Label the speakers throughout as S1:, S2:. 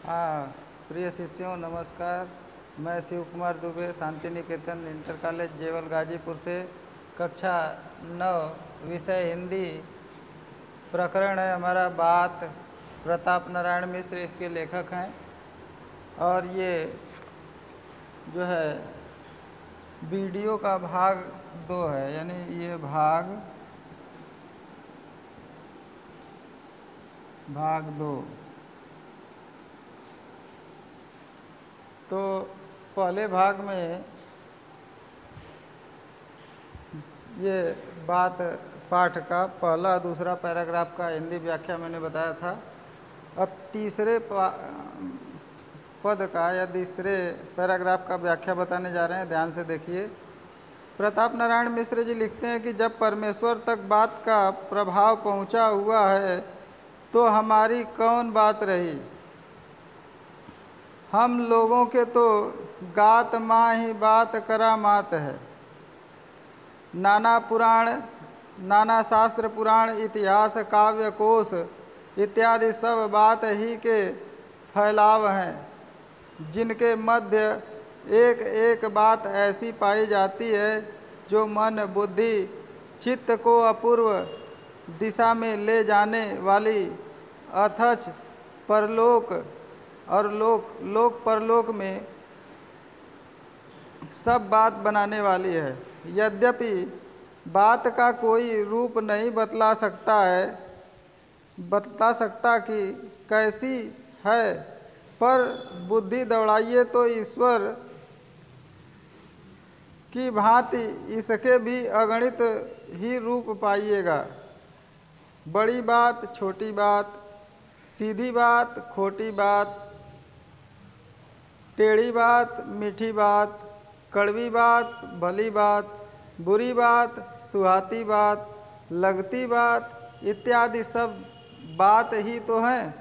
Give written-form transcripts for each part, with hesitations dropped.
S1: हाँ, प्रिय शिष्यों नमस्कार। मैं शिव कुमार दुबे शांति निकेतन इंटर कॉलेज जेवल गाजीपुर से कक्षा 9 विषय हिंदी प्रकरण है हमारा बात। प्रताप नारायण मिश्र इसके लेखक हैं और ये जो है वीडियो का भाग 2 है, यानी ये भाग 2। तो पहले भाग में ये बात पाठ का पहला दूसरा पैराग्राफ का हिंदी व्याख्या मैंने बताया था। अब तीसरे पद का या तीसरे पैराग्राफ का व्याख्या बताने जा रहे हैं, ध्यान से देखिए। प्रताप नारायण मिश्र जी लिखते हैं कि जब परमेश्वर तक बात का प्रभाव पहुंचा हुआ है तो हमारी कौन बात रही। हम लोगों के तो गात माँ ही बात करा मात है। नाना पुराण, नाना शास्त्र पुराण, इतिहास, काव्य कोश इत्यादि सब बात ही के फैलाव हैं, जिनके मध्य एक एक बात ऐसी पाई जाती है जो मन बुद्धि चित्त को अपूर्व दिशा में ले जाने वाली, अथच परलोक और लोक परलोक में सब बात बनाने वाली है। यद्यपि बात का कोई रूप नहीं बतला सकता कि कैसी है, पर बुद्धि दौड़ाइए तो ईश्वर की भांति इसके भी अगणित ही रूप पाइएगा। बड़ी बात, छोटी बात, सीधी बात, खोटी बात, टेढ़ी बात, मीठी बात, कड़वी बात, भली बात, बुरी बात, सुहाती बात, लगती बात इत्यादि सब बात ही तो हैं।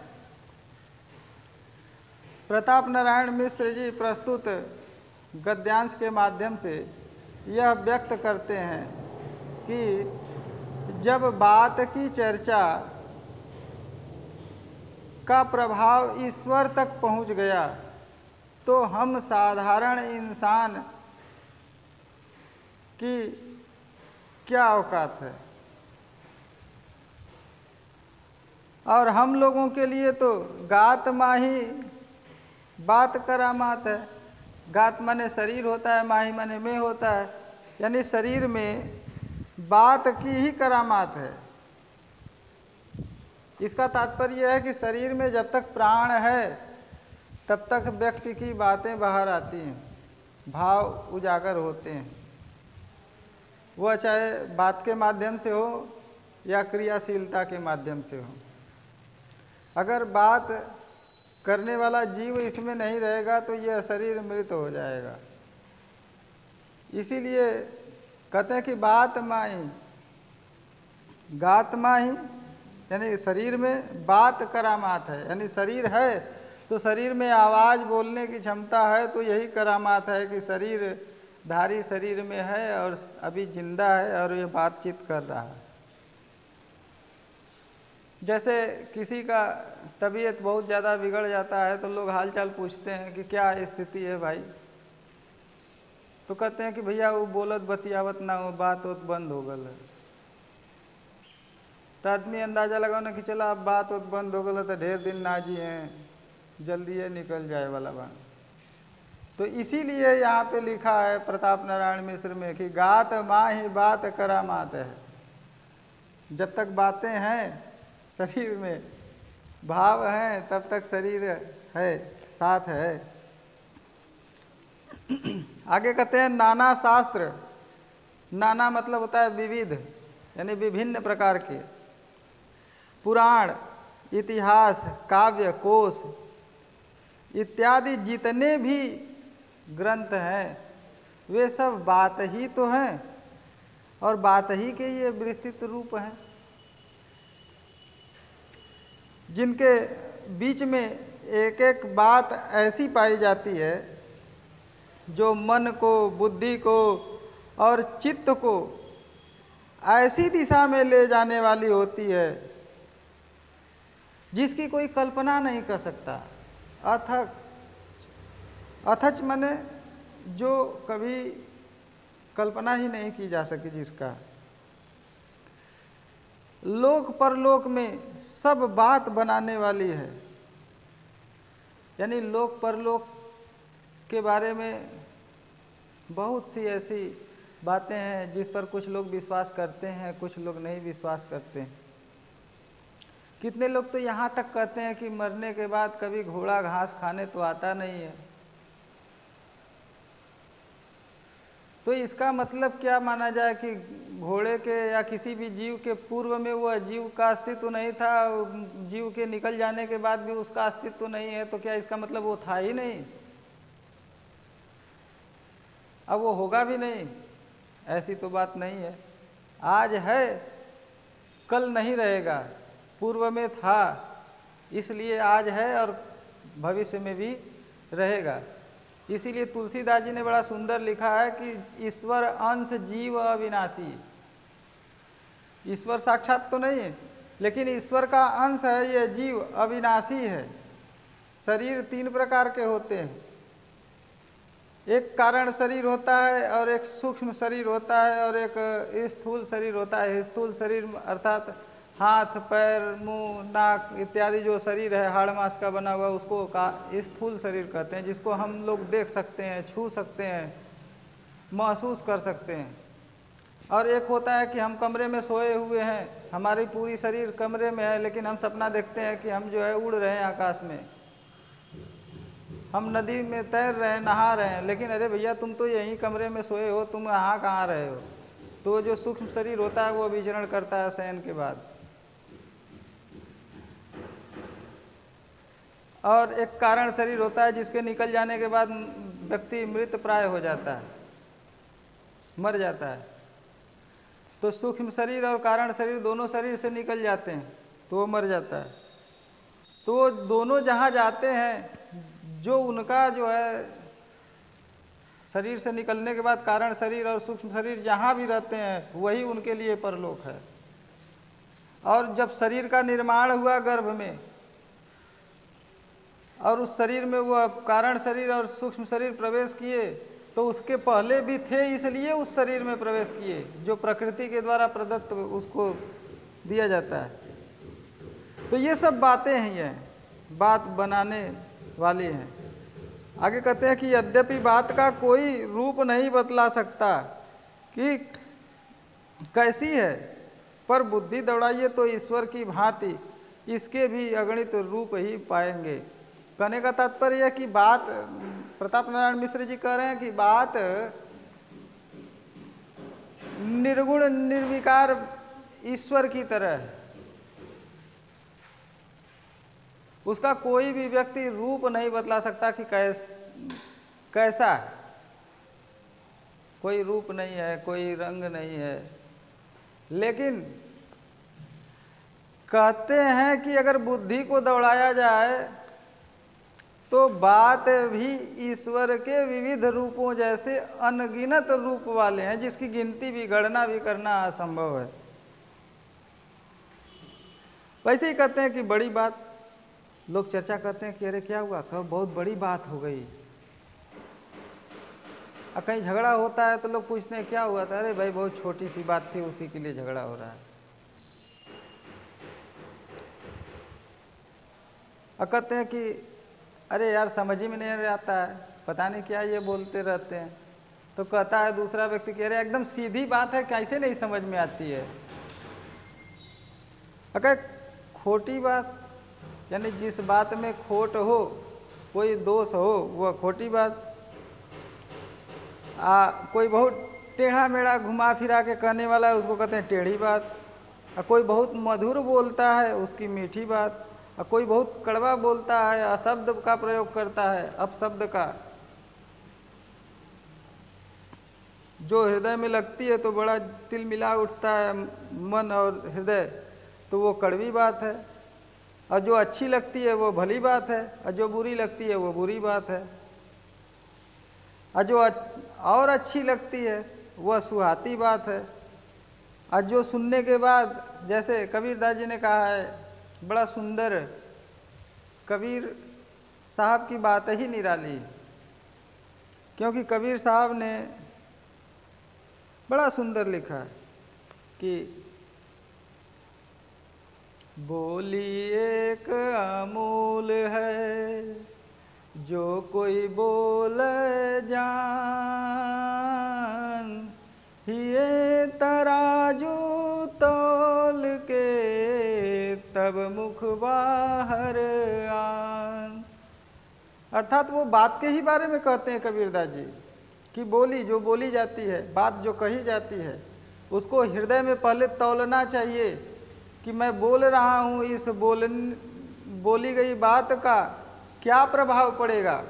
S1: प्रताप नारायण मिश्र जी प्रस्तुत गद्यांश के माध्यम से यह व्यक्त करते हैं कि जब बात की चर्चा का प्रभाव ईश्वर तक पहुंच गया तो हम साधारण इंसान की क्या औकात है। और हम लोगों के लिए तो गात माही बात करामात है। गात माने शरीर होता है, माही माने में होता है, यानी शरीर में बात की ही करामात है। इसका तात्पर्य यह है कि शरीर में जब तक प्राण है तब तक व्यक्ति की बातें बाहर आती हैं, भाव उजागर होते हैं। वह चाहे बात के माध्यम से हो या क्रियाशीलता के माध्यम से हो। अगर बात करने वाला जीव इसमें नहीं रहेगा तो यह शरीर मृत हो जाएगा। इसीलिए कहते हैं कि बात माही गात माही, यानी शरीर में बात करामात है। यानी शरीर है तो शरीर में आवाज़ बोलने की क्षमता है, तो यही करामात है कि शरीर धारी शरीर में है और अभी जिंदा है और ये बातचीत कर रहा है। जैसे किसी का तबीयत बहुत ज़्यादा बिगड़ जाता है तो लोग हालचाल पूछते हैं कि क्या स्थिति है भाई, तो कहते हैं कि भैया वो बोलत बतियावत ना हो, बात वत बंद हो गल है। तो आदमी अंदाज़ा लगाना कि चला अब बात वत बंद हो गल तो ढेर दिन ना जी हैं, जल्दी ये निकल जाए वाला बा। तो इसीलिए यहाँ पे लिखा है प्रताप नारायण मिश्र में कि गात माँ ही बात करामात है। जब तक बातें हैं शरीर में, भाव हैं, तब तक शरीर है, साथ है। आगे कहते हैं नाना शास्त्र। नाना मतलब होता है विविध, यानी विभिन्न प्रकार के। पुराण, इतिहास, काव्य कोश इत्यादि जितने भी ग्रंथ हैं वे सब बात ही तो हैं और बात ही के ये विस्तृत रूप हैं, जिनके बीच में एक एक बात ऐसी पाई जाती है जो मन को, बुद्धि को और चित्त को ऐसी दिशा में ले जाने वाली होती है जिसकी कोई कल्पना नहीं कर सकता। अथक, अथच माने जो कभी कल्पना ही नहीं की जा सकी, जिसका लोक परलोक में सब बात बनाने वाली है। यानी लोक परलोक के बारे में बहुत सी ऐसी बातें हैं जिस पर कुछ लोग विश्वास करते हैं, कुछ लोग नहीं विश्वास करते हैं। कितने लोग तो यहाँ तक कहते हैं कि मरने के बाद कभी घोड़ा घास खाने तो आता नहीं है। तो इसका मतलब क्या माना जाए कि घोड़े के या किसी भी जीव के पूर्व में वह जीव का अस्तित्व नहीं था, जीव के निकल जाने के बाद भी उसका अस्तित्व नहीं है, तो क्या इसका मतलब वो था ही नहीं, अब वो होगा भी नहीं? ऐसी तो बात नहीं है। आज है, कल नहीं रहेगा, पूर्व में था इसलिए आज है और भविष्य में भी रहेगा। इसीलिए तुलसीदास जी ने बड़ा सुंदर लिखा है कि ईश्वर अंश जीव अविनाशी। ईश्वर साक्षात तो नहीं है, लेकिन ईश्वर का अंश है ये जीव, अविनाशी है। शरीर तीन प्रकार के होते हैं, एक कारण शरीर होता है और एक सूक्ष्म शरीर होता है और एक स्थूल शरीर होता है। स्थूल शरीर अर्थात हाथ पैर मुंह नाक इत्यादि जो शरीर है हाड़ मांस का बना हुआ, उसको स्थूल शरीर कहते हैं, जिसको हम लोग देख सकते हैं, छू सकते हैं, महसूस कर सकते हैं। और एक होता है कि हम कमरे में सोए हुए हैं, हमारी पूरी शरीर कमरे में है, लेकिन हम सपना देखते हैं कि हम जो है उड़ रहे हैं आकाश में, हम नदी में तैर रहे हैं, नहा रहे हैं, लेकिन अरे भैया तुम तो यहीं कमरे में सोए हो, तुम नहा कहाँ रहे हो? तो जो सूक्ष्म शरीर होता है वो विचरण करता है शयन के बाद। और एक कारण शरीर होता है जिसके निकल जाने के बाद व्यक्ति मृत प्राय हो जाता है, मर जाता है। तो सूक्ष्म शरीर और कारण शरीर दोनों शरीर से निकल जाते हैं तो वो मर जाता है। तो दोनों जहाँ जाते हैं, जो उनका जो है शरीर से निकलने के बाद कारण शरीर और सूक्ष्म शरीर जहाँ भी रहते हैं वही उनके लिए परलोक है। और जब शरीर का निर्माण हुआ गर्भ में और उस शरीर में वह कारण शरीर और सूक्ष्म शरीर प्रवेश किए, तो उसके पहले भी थे इसलिए उस शरीर में प्रवेश किए, जो प्रकृति के द्वारा प्रदत्त उसको दिया जाता है। तो ये सब बातें हैं, ये बात बनाने वाली हैं। आगे कहते हैं कि यद्यपि बात का कोई रूप नहीं बतला सकता कि कैसी है, पर बुद्धि दौड़ाइए तो ईश्वर की भांति इसके भी अगणित रूप ही पाएंगे। कहने का तात्पर्य है कि बात, प्रताप नारायण मिश्र जी कह रहे हैं कि बात निर्गुण निर्विकार ईश्वर की तरह है, उसका कोई भी व्यक्ति रूप नहीं बतला सकता कि कैसा है। कोई रूप नहीं है, कोई रंग नहीं है, लेकिन कहते हैं कि अगर बुद्धि को दौड़ाया जाए तो बात भी ईश्वर के विविध रूपों जैसे अनगिनत रूप वाले हैं, जिसकी गिनती भी गणना भी करना असंभव है। वैसे ही कहते हैं कि बड़ी बात, लोग चर्चा करते हैं कि अरे क्या हुआ, कब बहुत बड़ी बात हो गई। और कहीं झगड़ा होता है तो लोग पूछते हैं क्या हुआ था, अरे भाई बहुत छोटी सी बात थी, उसी के लिए झगड़ा हो रहा है। और कहते हैं कि अरे यार समझ ही में नहीं आता है, पता नहीं क्या ये बोलते रहते हैं। तो कहता है दूसरा व्यक्ति कि अरे एकदम सीधी बात है, कैसे नहीं समझ में आती है। अगर खोटी बात, यानी जिस बात में खोट हो, कोई दोष हो, वह खोटी बात। कोई बहुत टेढ़ा मेढ़ा घुमा फिरा के कहने वाला है, उसको कहते हैं टेढ़ी बात। कोई बहुत मधुर बोलता है, उसकी मीठी बात। कोई बहुत कड़वा बोलता है, अशब्द का प्रयोग करता है, अपशब्द का, जो हृदय में लगती है तो बड़ा तिल मिला उठता है मन और हृदय, तो वो कड़वी बात है। और जो अच्छी लगती है वो भली बात है, और जो बुरी लगती है वो बुरी बात है। और जो और अच्छी लगती है वह सुहाती बात है। और जो सुनने के बाद, जैसे कबीरदास जी ने कहा है, बड़ा सुंदर कबीर साहब की बात ही निराली, क्योंकि कबीर साहब ने बड़ा सुंदर लिखा है कि बोली एक अमूल है जो कोई बोल जान, ये तराजू तौल के तब मुख बाहर आन। अर्थात वो बात के ही बारे में कहते हैं कबीरदास जी कि बोली जो बोली जाती है, बात जो कही जाती है, उसको हृदय में पहले तौलना चाहिए कि मैं बोल रहा हूँ, इस बोली गई बात का क्या प्रभाव पड़ेगा,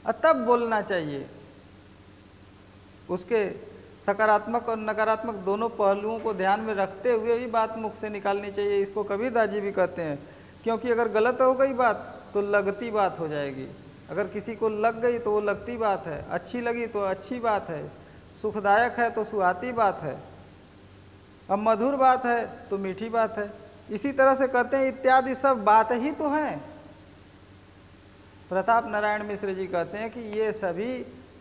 S1: तब बोलना चाहिए। उसके सकारात्मक और नकारात्मक दोनों पहलुओं को ध्यान में रखते हुए ही बात मुख से निकालनी चाहिए। इसको कबीरदास जी भी कहते हैं, क्योंकि अगर गलत हो गई बात तो लगती बात हो जाएगी। अगर किसी को लग गई तो वो लगती बात है, अच्छी लगी तो अच्छी बात है, सुखदायक है तो सुहाती बात है, अब मधुर बात है तो मीठी बात है। इसी तरह से कहते हैं इत्यादि सब बात ही तो हैं। प्रताप नारायण मिश्र जी कहते हैं कि ये सभी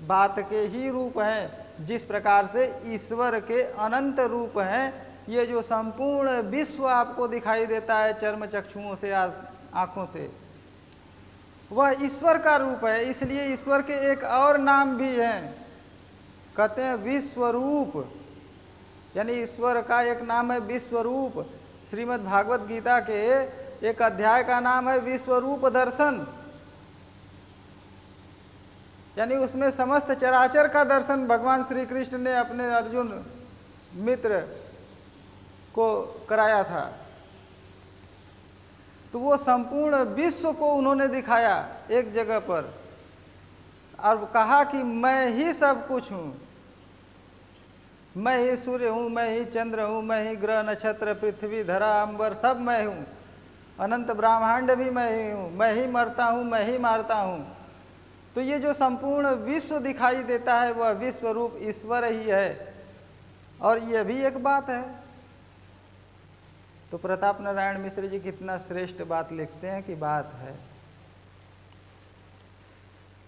S1: बात के ही रूप हैं। जिस प्रकार से ईश्वर के अनंत रूप हैं, ये जो संपूर्ण विश्व आपको दिखाई देता है चर्म चक्षुओं से, आँखों से, वह ईश्वर का रूप है। इसलिए ईश्वर के एक और नाम भी हैं, कहते हैं विश्वरूप, यानी ईश्वर का एक नाम है विश्वरूप। श्रीमद् भागवत गीता के एक अध्याय का नाम है विश्वरूप दर्शन, यानी उसमें समस्त चराचर का दर्शन भगवान श्री कृष्ण ने अपने अर्जुन मित्र को कराया था। तो वो संपूर्ण विश्व को उन्होंने दिखाया एक जगह पर और कहा कि मैं ही सब कुछ हूँ, मैं ही सूर्य हूँ, मैं ही चंद्र हूँ, मैं ही ग्रह नक्षत्र पृथ्वी धरा अंबर सब मैं हूँ, अनंत ब्रह्मांड भी मैं ही हूँ, मैं ही मरता हूँ, मैं ही मारता हूँ। तो ये जो संपूर्ण विश्व दिखाई देता है वह विश्व रूप ईश्वर ही है, और यह भी एक बात है। तो प्रताप नारायण मिश्र जी कितना श्रेष्ठ बात लिखते हैं कि बात है।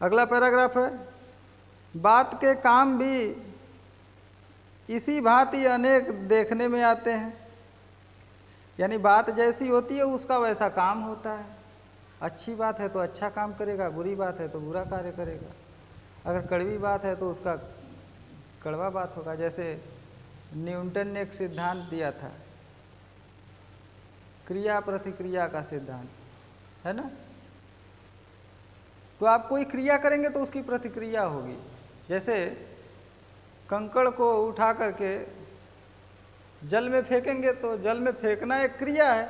S1: अगला पैराग्राफ है, बात के काम भी इसी भांति अनेक देखने में आते हैं, यानी बात जैसी होती है उसका वैसा काम होता है। अच्छी बात है तो अच्छा काम करेगा, बुरी बात है तो बुरा कार्य करेगा। अगर कड़वी बात है तो उसका कड़वा बात होगा। जैसे न्यूटन ने एक सिद्धांत दिया था, क्रिया प्रतिक्रिया का सिद्धांत, है ना। तो आप कोई क्रिया करेंगे तो उसकी प्रतिक्रिया होगी। जैसे कंकड़ को उठा करके जल में फेंकेंगे तो जल में फेंकना एक क्रिया है,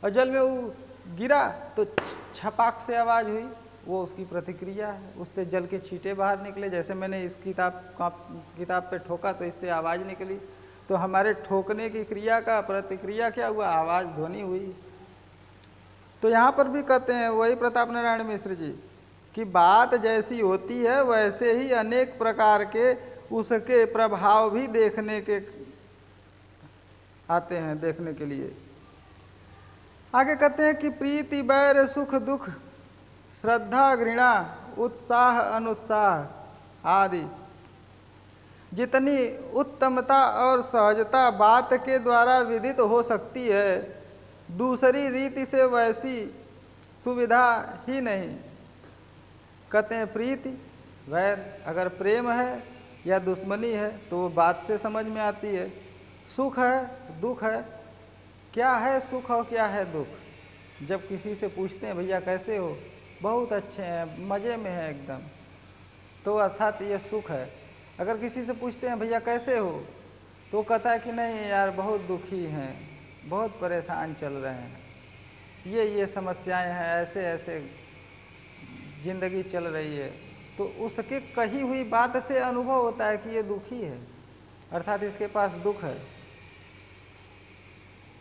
S1: और जल में वो गिरा तो छपाक से आवाज़ हुई, वो उसकी प्रतिक्रिया है, उससे जल के छींटे बाहर निकले। जैसे मैंने इस किताब पे ठोका तो इससे आवाज़ निकली, तो हमारे ठोकने की क्रिया का प्रतिक्रिया क्या हुआ, आवाज़ ध्वनि हुई। तो यहाँ पर भी कहते हैं वही प्रताप नारायण मिश्र जी कि बात जैसी होती है वैसे ही अनेक प्रकार के उसके प्रभाव भी देखने के आते हैं, देखने के लिए। आगे कहते हैं कि प्रीति बैर सुख दुख श्रद्धा घृणा उत्साह अनुत्साह आदि जितनी उत्तमता और सहजता बात के द्वारा विदित हो सकती है, दूसरी रीति से वैसी सुविधा ही नहीं। कहते हैं प्रीति वैर, अगर प्रेम है या दुश्मनी है तो वो बात से समझ में आती है। सुख है दुख है, क्या है सुख और क्या है दुख। जब किसी से पूछते हैं भैया कैसे हो, बहुत अच्छे हैं, मज़े में है एकदम, तो अर्थात ये सुख है। अगर किसी से पूछते हैं भैया कैसे हो, तो कहता है कि नहीं यार बहुत दुखी हैं, बहुत परेशान चल रहे हैं, ये समस्याएं हैं, ऐसे ऐसे ज़िंदगी चल रही है। तो उसके कही हुई बात से अनुभव होता है कि ये दुखी है, अर्थात इसके पास दुख है।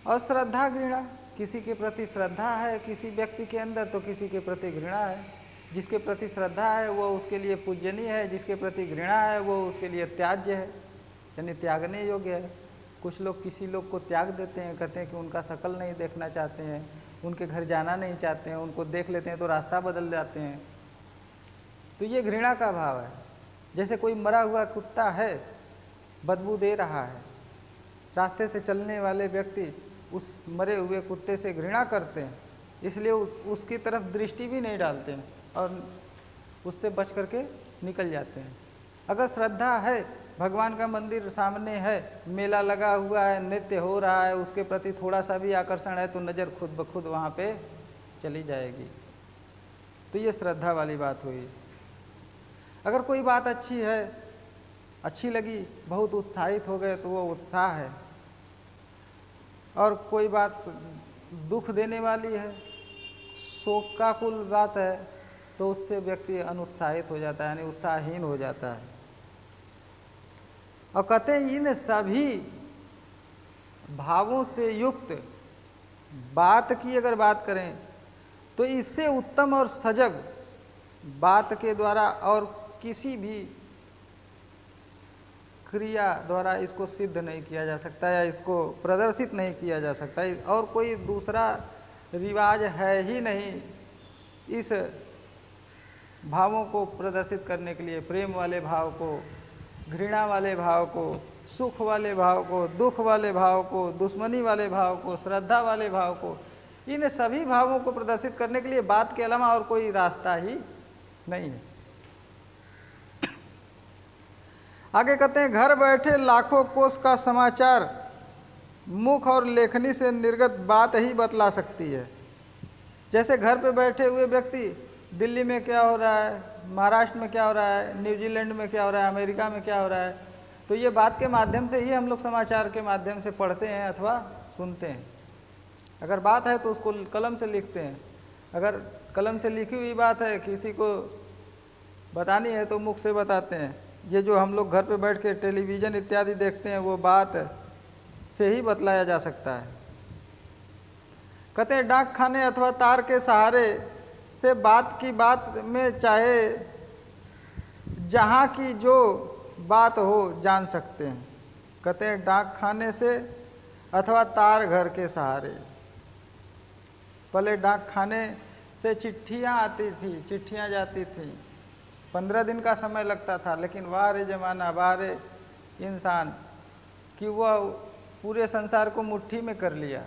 S1: और श्रद्धा घृणा, किसी के प्रति श्रद्धा है किसी व्यक्ति के अंदर तो किसी के प्रति घृणा है। जिसके प्रति श्रद्धा है वो उसके लिए पूजनीय है, जिसके प्रति घृणा है वो उसके लिए त्याज्य है, यानी त्यागने योग्य है। कुछ लोग किसी लोग को त्याग देते हैं, कहते हैं कि उनका शकल नहीं देखना चाहते हैं, उनके घर जाना नहीं चाहते हैं, उनको देख लेते हैं तो रास्ता बदल जाते हैं। तो ये घृणा का भाव है। जैसे कोई मरा हुआ कुत्ता है, बदबू दे रहा है, रास्ते से चलने वाले व्यक्ति उस मरे हुए कुत्ते से घृणा करते हैं, इसलिए उसकी तरफ दृष्टि भी नहीं डालते हैं और उससे बच करके निकल जाते हैं। अगर श्रद्धा है, भगवान का मंदिर सामने है, मेला लगा हुआ है, नृत्य हो रहा है, उसके प्रति थोड़ा सा भी आकर्षण है तो नज़र खुद ब खुद वहाँ पे चली जाएगी। तो ये श्रद्धा वाली बात हुई। अगर कोई बात अच्छी है, अच्छी लगी, बहुत उत्साहित हो गए तो वो उत्साह है। और कोई बात दुख देने वाली है, शोकाकुल बात है, तो उससे व्यक्ति अनुत्साहित हो जाता है, यानी उत्साहहीन हो जाता है। और कहते हैं इन सभी भावों से युक्त बात की अगर बात करें तो इससे उत्तम और सजग बात के द्वारा और किसी भी क्रिया द्वारा इसको सिद्ध नहीं किया जा सकता या इसको प्रदर्शित नहीं किया जा सकता। और कोई दूसरा रिवाज है ही नहीं इस भावों को प्रदर्शित करने के लिए। प्रेम वाले भाव को, घृणा वाले भाव को, सुख वाले भाव को, दुख वाले भाव को, दुश्मनी वाले भाव को, श्रद्धा वाले भाव को, इन सभी भावों को प्रदर्शित करने के लिए बात के अलावा और कोई रास्ता ही नहीं है। आगे कहते हैं घर बैठे लाखों कोस का समाचार मुख और लेखनी से निर्गत बात ही बतला सकती है। जैसे घर पे बैठे हुए व्यक्ति दिल्ली में क्या हो रहा है, महाराष्ट्र में क्या हो रहा है, न्यूजीलैंड में क्या हो रहा है, अमेरिका में क्या हो रहा है, तो ये बात के माध्यम से ही हम लोग समाचार के माध्यम से पढ़ते हैं अथवा सुनते हैं। अगर बात है तो उसको कलम से लिखते हैं, अगर कलम से लिखी हुई बात है किसी को बतानी है तो मुख से बताते हैं। ये जो हम लोग घर पे बैठ के टेलीविज़न इत्यादि देखते हैं वो बात से ही बतलाया जा सकता है। कहते हैं डाक खाने अथवा तार के सहारे से बात की बात में चाहे जहाँ की जो बात हो जान सकते हैं। कहते हैं डाक खाने से अथवा तार घर के सहारे। पहले डाक खाने से चिट्ठियाँ आती थी, चिट्ठियाँ जाती थी, 15 दिन का समय लगता था, लेकिन वाह रे ज़माना, वाह रे इंसान कि वह पूरे संसार को मुट्ठी में कर लिया।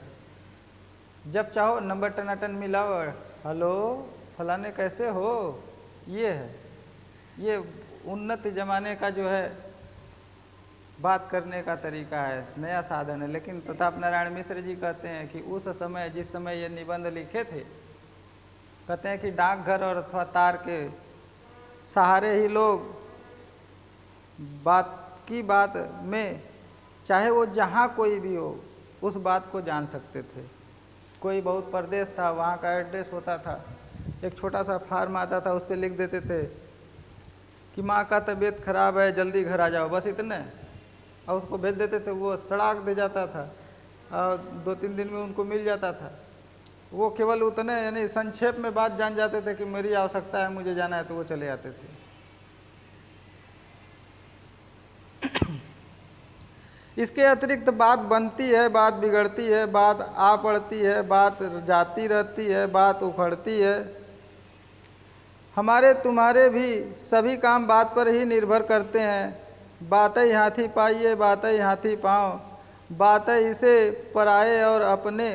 S1: जब चाहो नंबर टनाटन मिलाओ, हेलो फलाने कैसे हो, ये है, ये उन्नत ज़माने का जो है बात करने का तरीका है, नया साधन है। लेकिन प्रताप नारायण मिश्र जी कहते हैं कि उस समय जिस समय ये निबंध लिखे थे, कहते हैं कि डाकघर और अथवा तार के सहारे ही लोग बात की बात में चाहे वो जहाँ कोई भी हो उस बात को जान सकते थे। कोई बहुत परदेश था, वहाँ का एड्रेस होता था, एक छोटा सा फार्म आता था, उस पर लिख देते थे कि माँ का तबीयत खराब है, जल्दी घर आ जाओ, बस इतने, और उसको भेज देते थे। वो सड़ाक दे जाता था और 2-3 दिन में उनको मिल जाता था। वो केवल उतने यानी संक्षेप में बात जान जाते थे कि मेरी आवश्यकता है, मुझे जाना है, तो वो चले आते थे। इसके अतिरिक्त बात बनती है, बात बिगड़ती है, बात आ पड़ती है, बात जाती रहती है, बात उखड़ती है। हमारे तुम्हारे भी सभी काम बात पर ही निर्भर करते हैं। बातें हाथी पाइए, बातें हाथी पाँव, बातें इसे पराए और अपने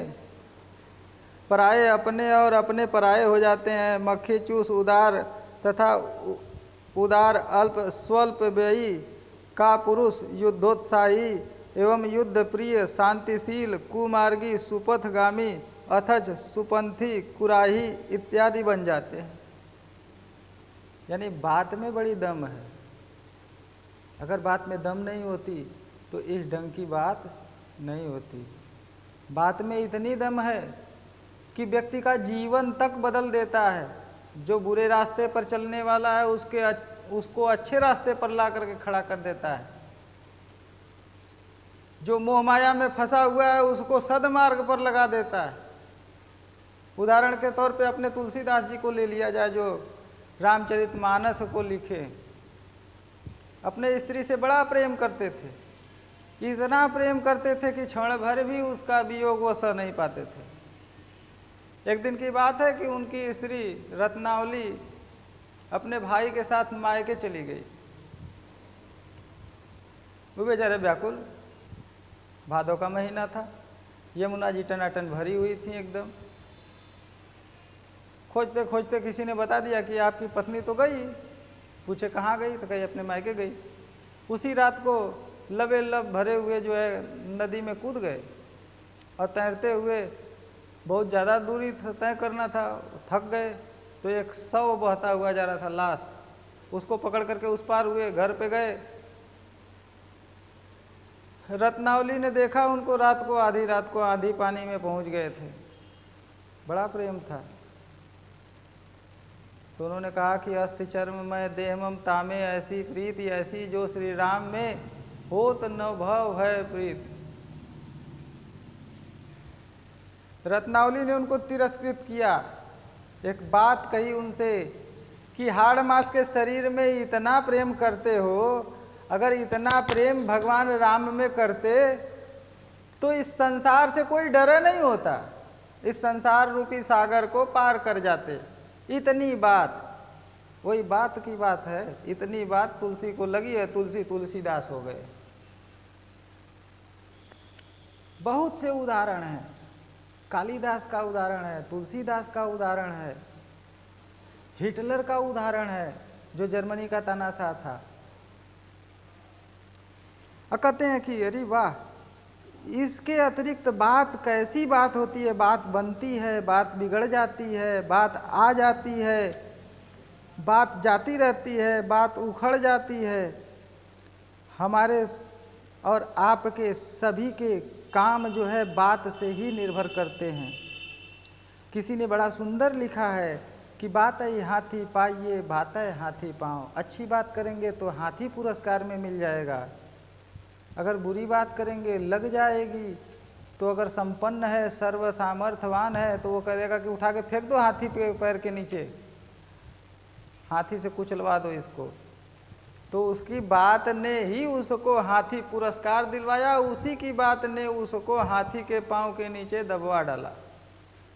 S1: और अपने पराए हो जाते हैं। मक्खी चूस उदार तथा उदार अल्प स्वल्प व्ययी का पुरुष युद्धोत्साही एवं युद्ध प्रिय शांतिशील कुमार्गी सुपथगामी अथच सुपंथी कुराही इत्यादि बन जाते हैं। यानी बात में बड़ी दम है। अगर बात में दम नहीं होती तो इस ढंग की बात नहीं होती। बात में इतनी दम है कि व्यक्ति का जीवन तक बदल देता है। जो बुरे रास्ते पर चलने वाला है उसको अच्छे रास्ते पर ला करके खड़ा कर देता है। जो मोह माया में फंसा हुआ है उसको सदमार्ग पर लगा देता है। उदाहरण के तौर पे अपने तुलसीदास जी को ले लिया जाए, जो रामचरितमानस को लिखे। अपने स्त्री से बड़ा प्रेम करते थे, इतना प्रेम करते थे कि क्षण भर भी उसका वियोग वो सह नहीं पाते थे। एक दिन की बात है कि उनकी स्त्री रत्नावली अपने भाई के साथ मायके चली गई। वो बेचारे व्याकुल, भादों का महीना था, यमुना जी टनाटन भरी हुई थी एकदम। खोजते खोजते किसी ने बता दिया कि आपकी पत्नी तो गई। पूछे कहाँ गई, तो कही अपने मायके गई। उसी रात को लबे लब भरे हुए जो है नदी में कूद गए और तैरते हुए बहुत ज़्यादा दूरी तय करना था, थक गए। तो एक शव बहता हुआ जा रहा था, लाश, उसको पकड़ करके उस पार हुए, घर पे गए। रत्नावली ने देखा उनको रात को, आधी रात को आधी पानी में पहुंच गए थे। बड़ा प्रेम था। तो उन्होंने कहा कि अस्थि चर्म में देहमम तामे, ऐसी प्रीति ऐसी जो श्री राम में होत न भव है प्रीत। रत्नावली ने उनको तिरस्कृत किया। एक बात कही उनसे कि हाड़ मास के शरीर में इतना प्रेम करते हो, अगर इतना प्रेम भगवान राम में करते तो इस संसार से कोई डर नहीं होता, इस संसार रूपी सागर को पार कर जाते। इतनी बात, वही बात की बात है, इतनी बात तुलसी को लगी है, तुलसी तुलसीदास हो गए। बहुत से उदाहरण हैं, कालिदास का उदाहरण है, तुलसीदास का उदाहरण है, हिटलर का उदाहरण है जो जर्मनी का तानाशाह था। कहते हैं कि अरे वाह, इसके अतिरिक्त बात कैसी बात होती है, बात बनती है, बात बिगड़ जाती है, बात आ जाती है, बात जाती रहती है, बात उखड़ जाती है। हमारे और आपके सभी के काम जो है बात से ही निर्भर करते हैं। किसी ने बड़ा सुंदर लिखा है कि बात है हाथी पाइए, बात है हाथी पाँव। अच्छी बात करेंगे तो हाथी पुरस्कार में मिल जाएगा, अगर बुरी बात करेंगे लग जाएगी। तो अगर संपन्न है, सर्व सामर्थ्यवान है, तो वो कह देगा कि उठा के फेंक दो हाथी पे पैर के नीचे, हाथी से कुचलवा दो इसको। तो उसकी बात ने ही उसको हाथी पुरस्कार दिलवाया, उसी की बात ने उसको हाथी के पाँव के नीचे दबवा डाला।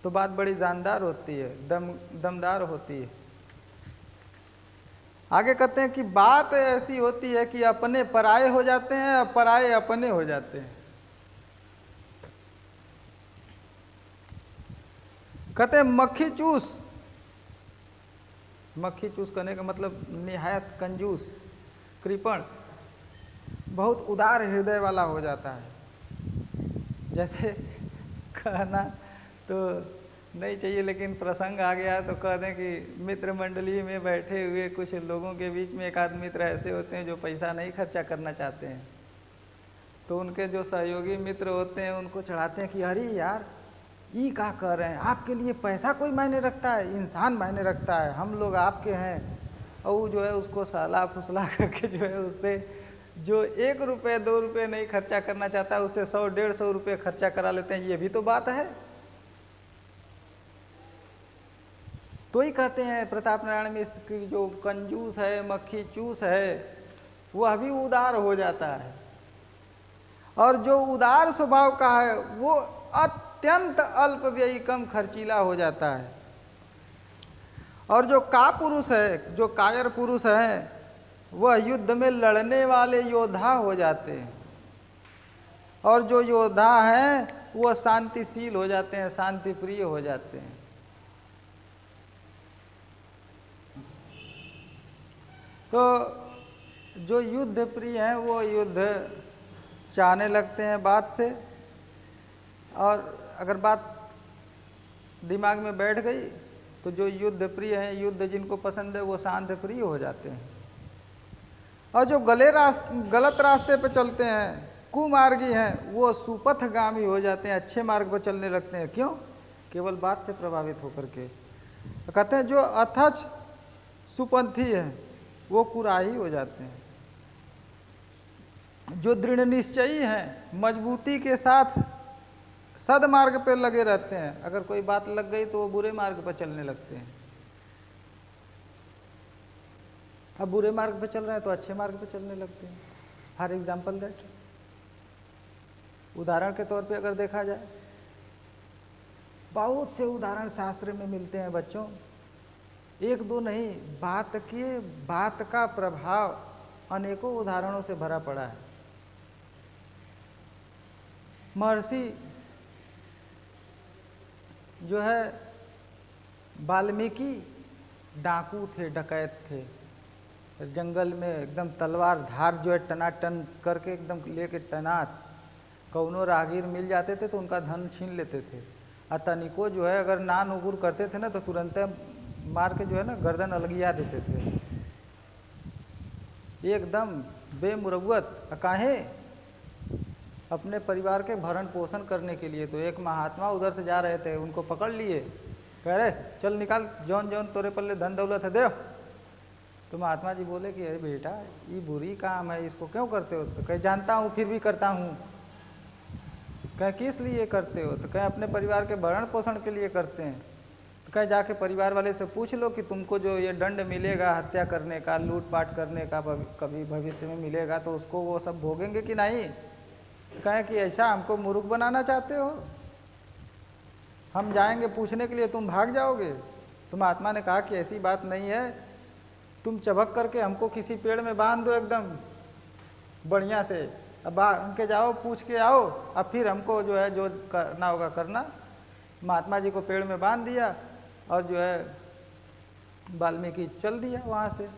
S1: तो बात बड़ी जानदार होती है, दमदार होती है। आगे कहते हैं कि बात ऐसी होती है कि अपने पराये हो जाते हैं और पराये अपने हो जाते हैं। कहते हैं मक्खी चूस, मक्खी चूस करने का मतलब निहायत कंजूस, कृपण, बहुत उदार हृदय वाला हो जाता है। जैसे कहना तो नहीं चाहिए, लेकिन प्रसंग आ गया तो कह दें कि मित्र मंडली में बैठे हुए कुछ लोगों के बीच में एक आध मित्र ऐसे होते हैं जो पैसा नहीं खर्चा करना चाहते हैं। तो उनके जो सहयोगी मित्र होते हैं उनको चढ़ाते हैं कि अरे यार ये क्या कर रहे हैं, आपके लिए पैसा कोई मायने रखता है, इंसान मायने रखता है, हम लोग आपके हैं। और वो जो है उसको साला फुसला करके जो है उससे जो 1 रुपये 2 रुपये नहीं खर्चा करना चाहता है उससे 100-150 रुपये खर्चा करा लेते हैं। ये भी तो बात है। तो ही कहते हैं प्रताप नारायण मिश्र की जो कंजूस है, मक्खी चूस है, वह भी उदार हो जाता है। और जो उदार स्वभाव का है वो अत्यंत अल्प व्ययी कम खर्चीला हो जाता है। और जो कापुरुष है, जो कायर पुरुष है, वह युद्ध में लड़ने वाले योद्धा हो जाते हैं। और जो योद्धा हैं वह शांतिशील हो जाते हैं, शांति प्रिय हो जाते हैं। तो जो युद्ध प्रिय हैं वो युद्ध चाहने लगते हैं बात से, और अगर बात दिमाग में बैठ गई तो जो युद्ध प्रिय हैं, युद्ध जिनको पसंद है, वो शांत प्रिय हो जाते हैं। और जो गलत रास्ते पे चलते हैं, कुमार्गी हैं, वो सुपथगामी हो जाते हैं, अच्छे मार्ग पर चलने लगते हैं। क्यों? केवल बात से प्रभावित होकर के। तो कहते हैं जो अथच सुपंथी है वो कुराही हो जाते हैं। जो दृढ़ निश्चयी हैं, मजबूती के साथ सदमार्ग पे लगे रहते हैं, अगर कोई बात लग गई तो वो बुरे मार्ग पर चलने लगते हैं। अब बुरे मार्ग पे चल रहे हैं तो अच्छे मार्ग पे चलने लगते हैं। फॉर एग्जाम्पल दैट, उदाहरण के तौर पे अगर देखा जाए बहुत से उदाहरण शास्त्र में मिलते हैं बच्चों, एक दो नहीं, बात का प्रभाव अनेकों उदाहरणों से भरा पड़ा है। महर्षि जो है वाल्मीकि डाकू थे, डकैत थे, जंगल में एकदम तलवार धार जो है टनाटन करके एकदम लेके तैनात, कौनों राहगीर मिल जाते थे तो उनका धन छीन लेते थे। तनिको जो है अगर नान उगुर करते थे ना तो तुरंत मार के जो है ना गर्दन अलगिया देते थे, एकदम बेमुरव्वत। काहे? अपने परिवार के भरण पोषण करने के लिए। तो एक महात्मा उधर से जा रहे थे, उनको पकड़ लिए, कह रहे चल निकाल जौन जौन तोरे पल्ले धन दौलत है दे। तो महात्मा जी बोले कि अरे बेटा ये बुरी काम है, इसको क्यों करते हो? तो कहे जानता हूँ फिर भी करता हूँ। कहे किस लिए करते हो? तो कहे अपने परिवार के भरण पोषण के लिए करते हैं। तो कहे जाके परिवार वाले से पूछ लो कि तुमको जो ये दंड मिलेगा हत्या करने का, लूटपाट करने का कभी भविष्य में मिलेगा तो उसको वो सब भोगेंगे कि नहीं? कहे कि ऐसा हमको मूर्ख बनाना चाहते हो, हम जाएंगे पूछने के लिए, तुम भाग जाओगे? तो महात्मा ने कहा कि ऐसी बात नहीं है, तुम चबक करके हमको किसी पेड़ में बांध दो एकदम बढ़िया से, अब उनके जाओ पूछ के आओ, अब फिर हमको जो है जो करना होगा करना। महात्मा जी को पेड़ में बांध दिया और जो है वाल्मीकि चल दिया वहाँ से।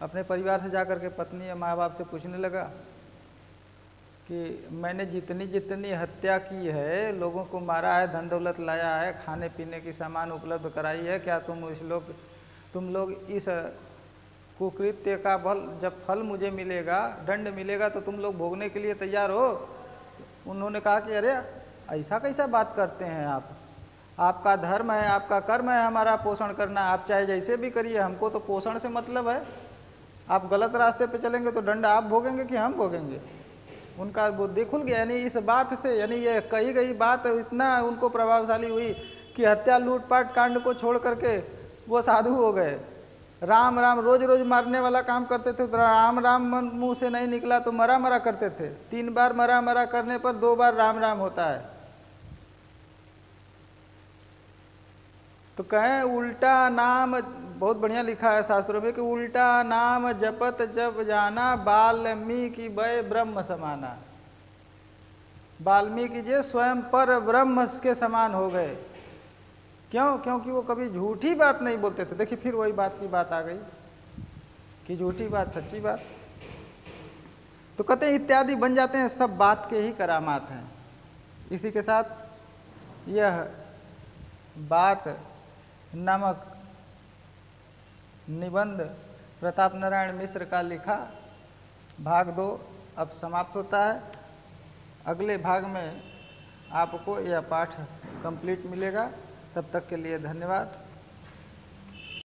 S1: अपने परिवार से जाकर के पत्नी या माँ बाप से पूछने लगा कि मैंने जितनी जितनी हत्या की है, लोगों को मारा है, धन दौलत लाया है, खाने पीने की सामान उपलब्ध कराई है, क्या तुम लोग इस कुकृत्य का जब फल मुझे मिलेगा, दंड मिलेगा तो तुम लोग भोगने के लिए तैयार हो? उन्होंने कहा कि अरे ऐसा कैसा बात करते हैं आप, आपका धर्म है, आपका कर्म है हमारा पोषण करना, आप चाहे जैसे भी करिए, हमको तो पोषण से मतलब है। आप गलत रास्ते पे चलेंगे तो दंड आप भोगेंगे कि हम भोगेंगे? उनका बुद्धि खुल गया। यानी इस बात से, यानी ये कही गई बात इतना उनको प्रभावशाली हुई कि हत्या लूटपाट कांड को छोड़ करके वो साधु हो गए। राम राम रोज रोज मारने वाला काम करते थे तो राम राम मुंह से नहीं निकला तो मरा मरा करते थे। 3 बार मरा मरा करने पर 2 बार राम राम होता है। तो कहें उल्टा नाम, बहुत बढ़िया लिखा है शास्त्रों में कि उल्टा नाम जपत जब जाना, वाल्मीकि वै ब्रह्म समाना। वाल्मीकि जी स्वयं पर ब्रह्म के समान हो गए। क्यों? क्योंकि वो कभी झूठी बात नहीं बोलते थे। देखिए फिर वही बात की बात आ गई कि झूठी बात सच्ची बात। तो कहते इत्यादि बन जाते हैं, सब बात के ही करामात हैं। इसी के साथ यह बात नामक निबंध प्रताप नारायण मिश्र का लिखा भाग 2 अब समाप्त होता है। अगले भाग में आपको यह पाठ कंप्लीट मिलेगा। तब तक के लिए धन्यवाद।